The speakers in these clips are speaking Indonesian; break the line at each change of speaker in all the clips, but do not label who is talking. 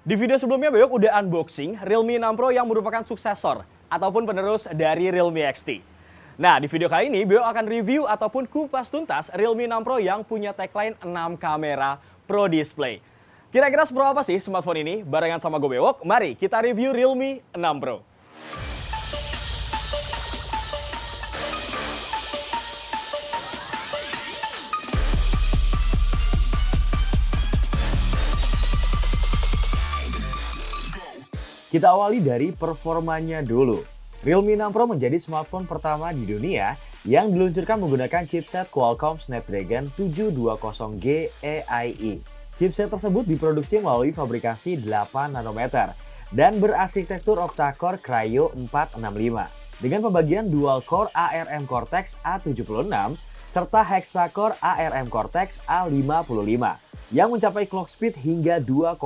Di video sebelumnya Beyok udah unboxing Realme 6 Pro yang merupakan suksesor ataupun penerus dari Realme XT. Nah, di video kali ini Beyok akan review ataupun kupas tuntas Realme 6 Pro yang punya tagline 6 kamera Pro Display. Kira-kira sepro apa sih smartphone ini? Barengan sama gue Bewok, mari kita review Realme 6 Pro. Kita awali dari performanya dulu. Realme 6 Pro menjadi smartphone pertama di dunia yang diluncurkan menggunakan chipset Qualcomm Snapdragon 720G AI. Chipset tersebut diproduksi melalui fabrikasi 8 nanometer dan berarsitektur octa-core Kryo 465 dengan pembagian dual-core ARM Cortex A76 serta hexa-core ARM Cortex A55 yang mencapai clock speed hingga 2,3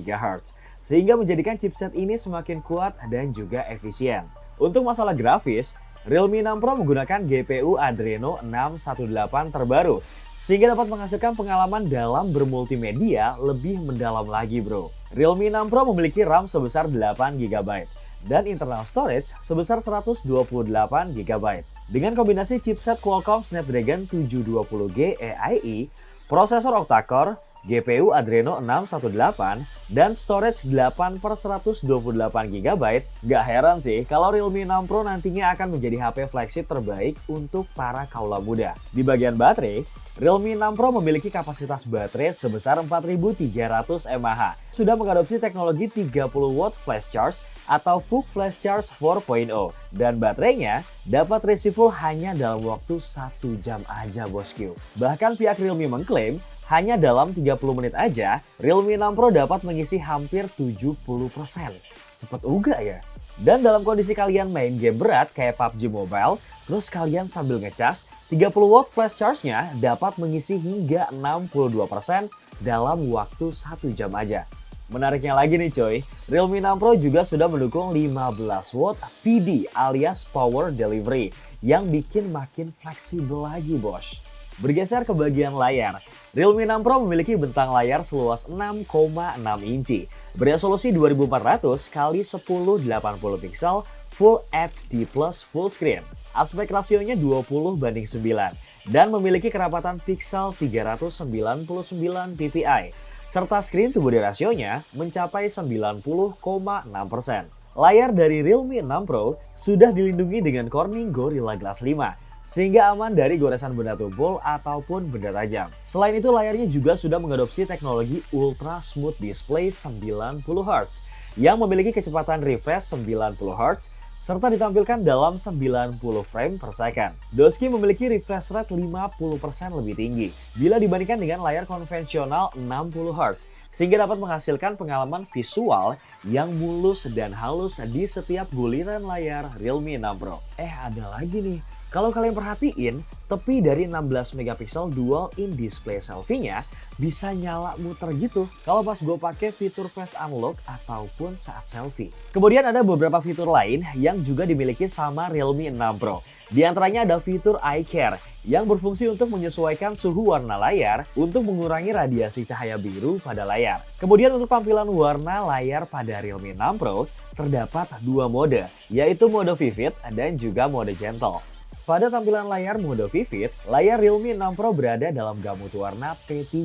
GHz. Sehingga menjadikan chipset ini semakin kuat dan juga efisien. Untuk masalah grafis, Realme 6 Pro menggunakan GPU Adreno 618 terbaru, sehingga dapat menghasilkan pengalaman dalam bermultimedia lebih mendalam lagi bro. Realme 6 Pro memiliki RAM sebesar 8GB dan internal storage sebesar 128GB. Dengan kombinasi chipset Qualcomm Snapdragon 720G AI, prosesor octa-core, GPU Adreno 618, dan storage 8/128GB, gak heran sih kalau Realme 6 Pro nantinya akan menjadi HP flagship terbaik untuk para kaula muda. Di bagian baterai, Realme 6 Pro memiliki kapasitas baterai sebesar 4300 mAh. Sudah mengadopsi teknologi 30W flash charge atau VOOC Flash Charge 4.0 dan baterainya dapat ready full hanya dalam waktu 1 jam aja bosku. Bahkan pihak Realme mengklaim hanya dalam 30 menit aja, Realme 6 Pro dapat mengisi hampir 70%. Cepet uga ya. Dan dalam kondisi kalian main game berat kayak PUBG Mobile, terus kalian sambil ngecas, 30W flash charge-nya dapat mengisi hingga 62% dalam waktu 1 jam aja. Menariknya lagi nih coy, Realme 6 Pro juga sudah mendukung 15W PD alias Power Delivery yang bikin makin fleksibel lagi bos. Bergeser ke bagian layar, Realme 6 Pro memiliki bentang layar seluas 6,6 inci beresolusi 2400 x 1080 pixel Full HD Plus Full Screen. Aspek rasionya 20:9 dan memiliki kerapatan pixel 399 ppi serta screen to body rasionya mencapai 90,6%. Layar dari Realme 6 Pro sudah dilindungi dengan Corning Gorilla Glass 5 sehingga aman dari goresan benda tumpul ataupun benda tajam. Selain itu layarnya juga sudah mengadopsi teknologi Ultra Smooth Display 90Hz yang memiliki kecepatan refresh 90Hz serta ditampilkan dalam 90 frame per second. Doski memiliki refresh rate 50% lebih tinggi bila dibandingkan dengan layar konvensional 60Hz sehingga dapat menghasilkan pengalaman visual yang mulus dan halus di setiap guliran layar Realme 6 Pro. Ada lagi nih. Kalau kalian perhatiin, tepi dari 16 megapiksel dual in display selfie-nya bisa nyala muter gitu kalau pas gue pakai fitur face unlock ataupun saat selfie. Kemudian ada beberapa fitur lain yang juga dimiliki sama Realme 6 Pro. Di antaranya ada fitur Eye Care yang berfungsi untuk menyesuaikan suhu warna layar untuk mengurangi radiasi cahaya biru pada layar. Kemudian untuk tampilan warna layar pada Realme 6 Pro terdapat dua mode, yaitu mode Vivid dan juga mode Gentle. Pada tampilan layar mode Vivid, layar Realme 6 Pro berada dalam gamut warna P3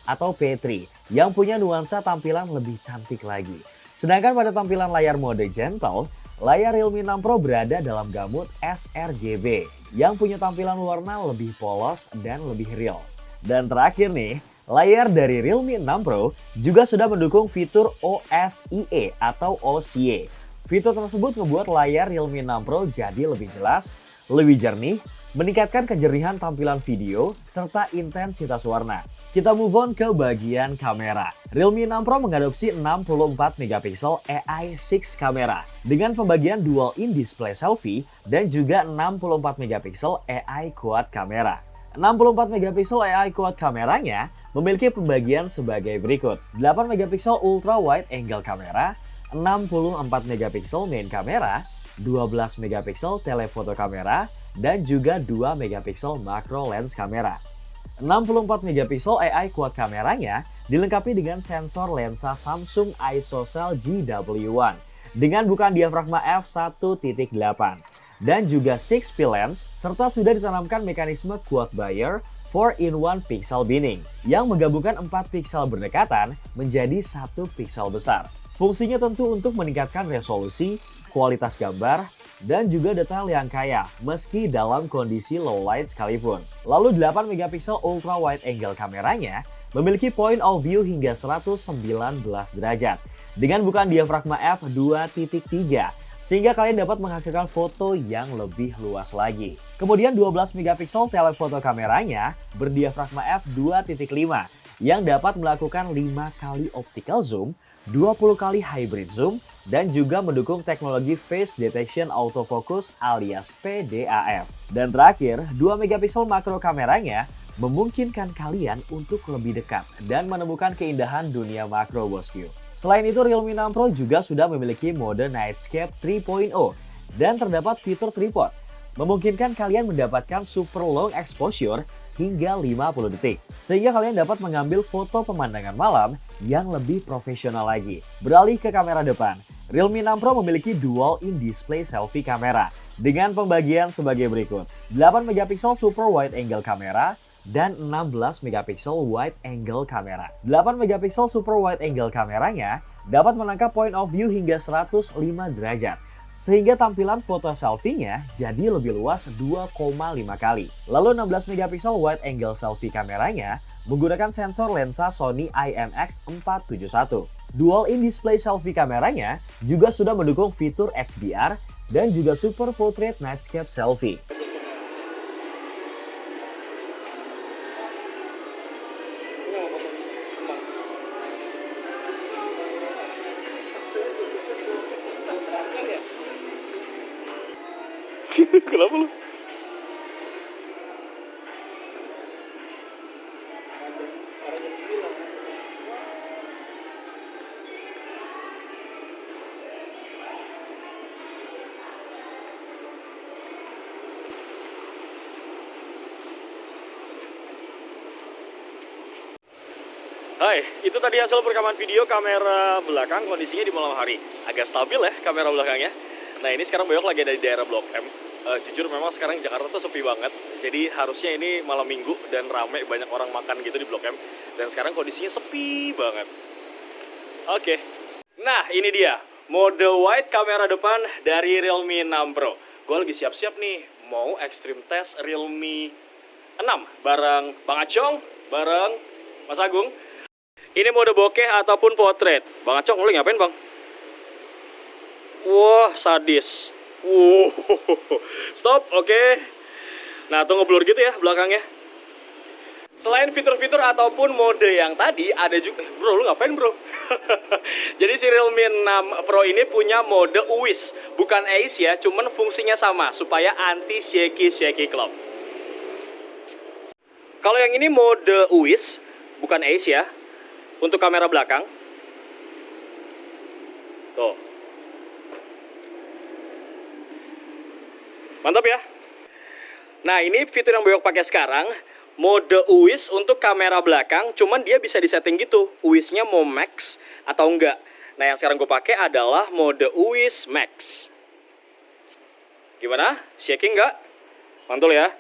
atau P3 yang punya nuansa tampilan lebih cantik lagi. Sedangkan pada tampilan layar mode Gentle, layar Realme 6 Pro berada dalam gamut sRGB yang punya tampilan warna lebih polos dan lebih real. Dan terakhir nih, layar dari Realme 6 Pro juga sudah mendukung fitur OSIE atau OCA. Fitur tersebut membuat layar Realme 6 Pro jadi lebih jelas, lebih jernih, meningkatkan kejernihan tampilan video, serta intensitas warna. Kita move on ke bagian kamera. Realme 6 Pro mengadopsi 64 megapiksel AI6 kamera dengan pembagian dual in display selfie dan juga 64 megapiksel AI quad kamera. 64 megapiksel AI quad kameranya memiliki pembagian sebagai berikut. 8 megapiksel ultra wide angle kamera, 64 megapiksel main kamera, 12 megapiksel telefoto kamera, dan juga 2 megapiksel macro lens kamera. 64 megapiksel AI quad kameranya dilengkapi dengan sensor lensa Samsung ISOCELL GW1 dengan bukaan diafragma f1.8 dan juga 6P lens serta sudah ditanamkan mekanisme quad Bayer 4-in-1 pixel binning yang menggabungkan 4 piksel berdekatan menjadi 1 piksel besar. Fungsinya tentu untuk meningkatkan resolusi, kualitas gambar, dan juga detail yang kaya meski dalam kondisi low light sekalipun. Lalu 8 megapiksel ultra wide angle kameranya memiliki point of view hingga 119 derajat dengan bukaan diafragma f2.3 sehingga kalian dapat menghasilkan foto yang lebih luas lagi. Kemudian 12 megapiksel telefoto kameranya berdiafragma f2.5 yang dapat melakukan 5 kali optical zoom, 20 kali hybrid zoom, dan juga mendukung teknologi Face Detection Autofocus alias PDAF. Dan terakhir, 2 megapiksel makro kameranya memungkinkan kalian untuk lebih dekat dan menemukan keindahan dunia makro bosku. Selain itu, Realme 6 Pro juga sudah memiliki mode Nightscape 3.0 dan terdapat fitur tripod, memungkinkan kalian mendapatkan super long exposure hingga 50 detik, sehingga kalian dapat mengambil foto pemandangan malam yang lebih profesional lagi. Beralih ke kamera depan, Realme 6 Pro memiliki dual in-display selfie kamera dengan pembagian sebagai berikut. 8 megapiksel super wide angle kamera dan 16 megapiksel wide angle kamera. 8 megapiksel super wide angle kameranya dapat menangkap point of view hingga 105 derajat, sehingga tampilan foto selfie-nya jadi lebih luas 2,5 kali. Lalu 16 megapiksel wide angle selfie kameranya menggunakan sensor lensa Sony IMX471. Dual in-display selfie kameranya juga sudah mendukung fitur HDR dan juga super portrait nightscape selfie.
Kenapa lu? Hai, itu tadi hasil perekaman video kamera belakang kondisinya di malam hari. Agak stabil ya kamera belakangnya. Nah ini sekarang Boyok lagi ada di daerah Blok M. Jujur memang sekarang Jakarta tuh sepi banget. Jadi harusnya ini malam minggu dan rame, banyak orang makan gitu di Blok M. Dan sekarang kondisinya sepi banget. Oke. Nah ini dia mode wide kamera depan dari Realme 6 Pro. Gue lagi siap-siap nih mau extreme test Realme 6 bareng Bang Acong, bareng Mas Agung. Ini mode bokeh ataupun portrait. Bang Acong, lu ngapain bang? Wah, sadis. Wow, stop, oke. Nah, tunggu blur gitu ya belakangnya. Selain fitur-fitur ataupun mode yang tadi, ada juga... Bro, lu ngapain bro? Jadi si Realme 6 Pro ini punya mode UWIS. Bukan ACE ya, cuman fungsinya sama, supaya anti-shaky clock. Kalau yang ini mode UWIS, bukan ACE ya. Untuk kamera belakang. Tuh. Mantap ya. Nah ini fitur yang Boyok pakai sekarang. Mode UWIS untuk kamera belakang. Cuman dia bisa disetting gitu. UWIS-nya mau max atau enggak. Nah yang sekarang gue pakai adalah mode UWIS max. Gimana? Shaking nggak? Mantul ya.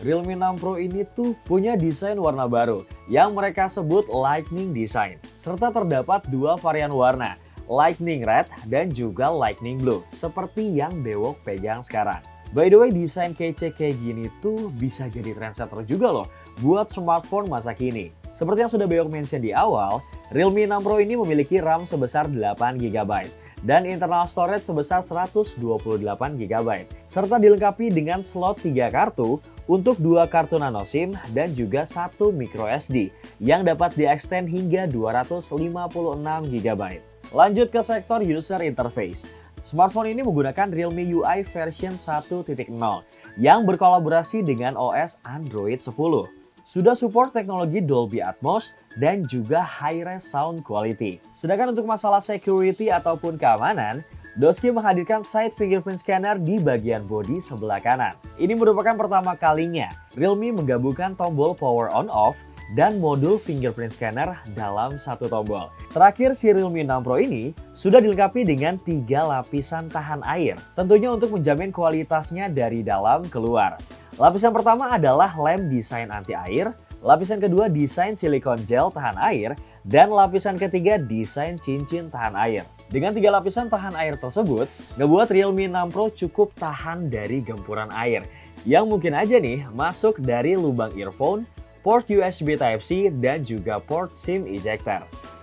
Realme 6 Pro ini tuh punya desain warna baru yang mereka sebut Lightning Design. Serta terdapat dua varian warna, Lightning Red dan juga Lightning Blue, seperti yang Bewok pegang sekarang. By the way, desain kece kayak gini tuh bisa jadi trendsetter juga loh buat smartphone masa kini. Seperti yang sudah Bewok mention di awal, Realme 6 Pro ini memiliki RAM sebesar 8GB dan internal storage sebesar 128 GB, serta dilengkapi dengan slot 3 kartu untuk 2 kartu nano SIM dan juga 1 micro SD yang dapat diextend hingga 256 GB. Lanjut ke sektor user interface. Smartphone ini menggunakan Realme UI version 1.0 yang berkolaborasi dengan OS Android 10. Sudah support teknologi Dolby Atmos dan juga high-res sound quality. Sedangkan untuk masalah security ataupun keamanan, Doski menghadirkan side fingerprint scanner di bagian bodi sebelah kanan. Ini merupakan pertama kalinya Realme menggabungkan tombol power on off dan modul fingerprint scanner dalam satu tombol. Terakhir, si Realme 6 Pro ini sudah dilengkapi dengan 3 lapisan tahan air, tentunya untuk menjamin kualitasnya dari dalam keluar. Lapisan pertama adalah lem desain anti air, lapisan kedua desain silikon gel tahan air, dan lapisan ketiga desain cincin tahan air. Dengan 3 lapisan tahan air tersebut, ngebuat Realme 6 Pro cukup tahan dari gempuran air yang mungkin aja nih masuk dari lubang earphone, port USB Type-C, dan juga port SIM ejector.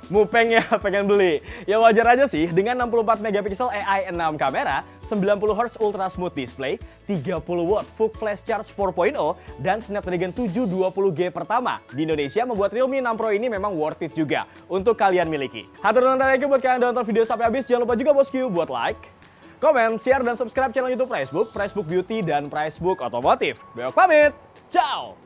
Mupeng ya pengen beli. Ya wajar aja sih, dengan 64 megapiksel AI 6 kamera, 90Hz Ultra Smooth Display, 30W Full Flash Charge 4.0, dan Snapdragon 720G pertama di Indonesia membuat Realme 6 Pro ini memang worth it juga untuk kalian miliki. Hatur nuhun lagi buat kalian yang nonton video sampai habis. Jangan lupa juga bosku buat like, komen, share, dan subscribe channel YouTube Pricebook, Pricebook Beauty, dan Pricebook Otomotif. Beok pamit, ciao!